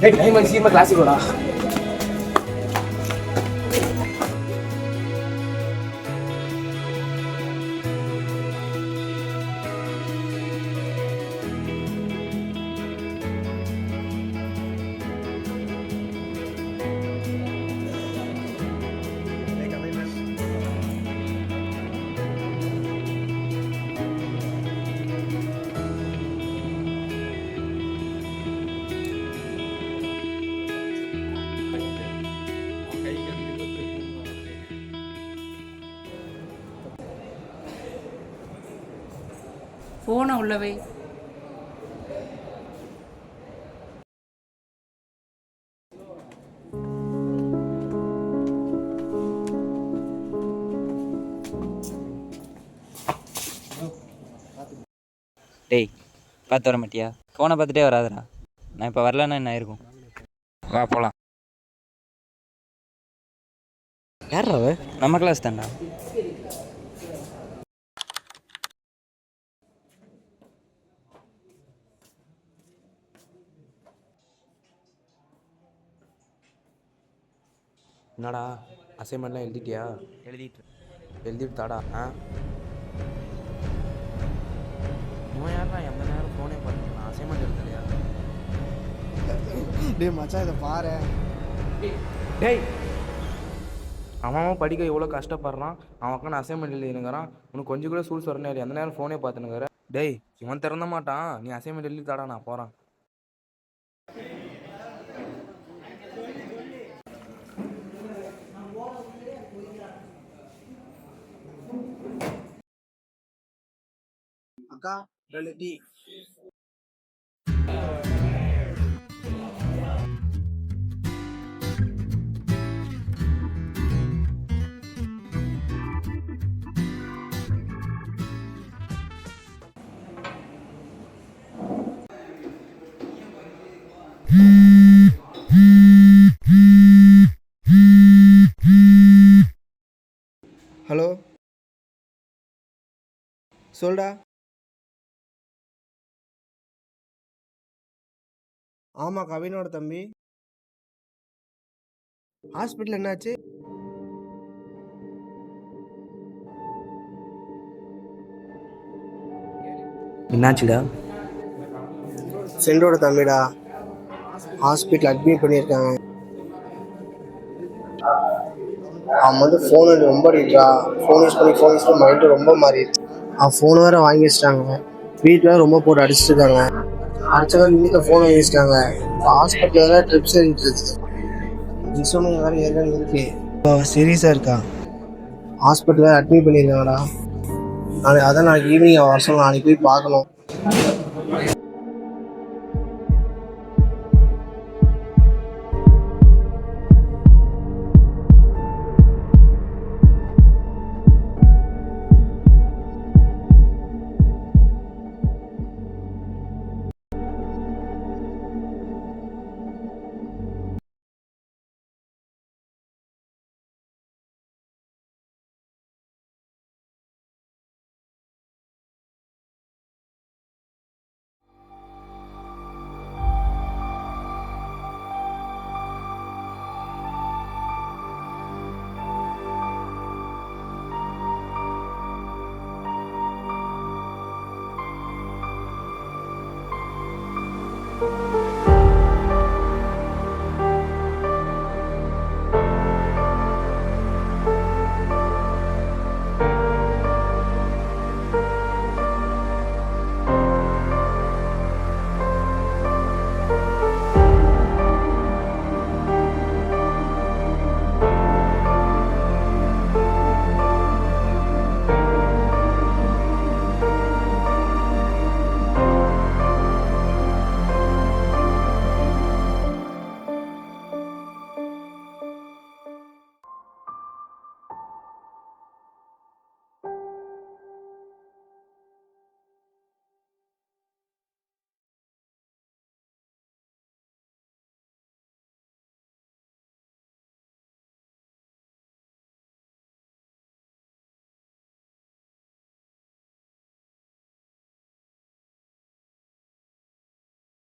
Time சீக்கிரமா கிளாஸுக்கு வரா. ஃபோனை உள்ளவை. டேய் பார்த்து வர மாட்டியா? ஃபோனை பார்த்துட்டே வராதடா. நான் இப்போ வரலன்னா என்ன ஆயிருக்கும்? வா போகலாம். யார் அவ? நம்ம கிளாஸ் தான்டா. என்னடா அசைன்மெண்ட்லாம் எழுதிட்டியா? எழுதிட்டு தாடா. இவன் யாரா எந்த நேரம் ஃபோனே பார்த்துக்கலாம்? அசைன்மெண்ட் எழுதலையா? டேய் மச்சான் இதை பாரு. டேய் அவன் படிக்க எவ்வளோ கஷ்டப்படுறான். அவன் உட்காந்து அசைன்மெண்ட் எழுதினுங்கிறான். உனக்கு கொஞ்சம் கூட சூழ்ஸ் வரனே இல்லை. எந்த நேரம் ஃபோனே பார்த்துனுங்கிற. டேய் இவன் திறந்த மாட்டான். நீ அசைன்மெண்ட் எழுதி தாடா, நான் போகிறேன். அக்கா 2 டீ. ஹலோ சொல்டா. ஆமாம் கவினோட தம்பி. ஹாஸ்பிட்டல் என்னாச்சு? என்னாச்சுடா? ஃப்ரெண்டோட தம்பிடா, ஹாஸ்பிட்டல் அட்மிட் பண்ணியிருக்காங்க. அவன் வந்து ஃபோன் ரொம்ப அடிக்கிறா. ஃபோன் யூஸ் பண்ணி மைண்டு ரொம்ப மாறிடுச்சு. அவன் ஃபோன் வேறு வாங்கி வச்சிட்டாங்க. வீட்டில் ரொம்ப போட்டு அடிச்சிருக்காங்க. அடுத்த வீட்டில் ஃபோன் வாங்கி வச்சிட்டாங்க. ஹாஸ்பிட்டலில் வேறு ட்ரிப்ஸ் இருந்துச்சு. இன்சூரன்ஸ் வேறு ஏற்கனவே இருக்கு. இப்போ சீரியஸாக இருக்கா. ஹாஸ்பிட்டல் வேறு அட்மிட் பண்ணியிருக்காங்கடா. அதான் நாளைக்கு ஈவினிங் வருஷம் நாளைக்கு போய் பார்க்கணும்.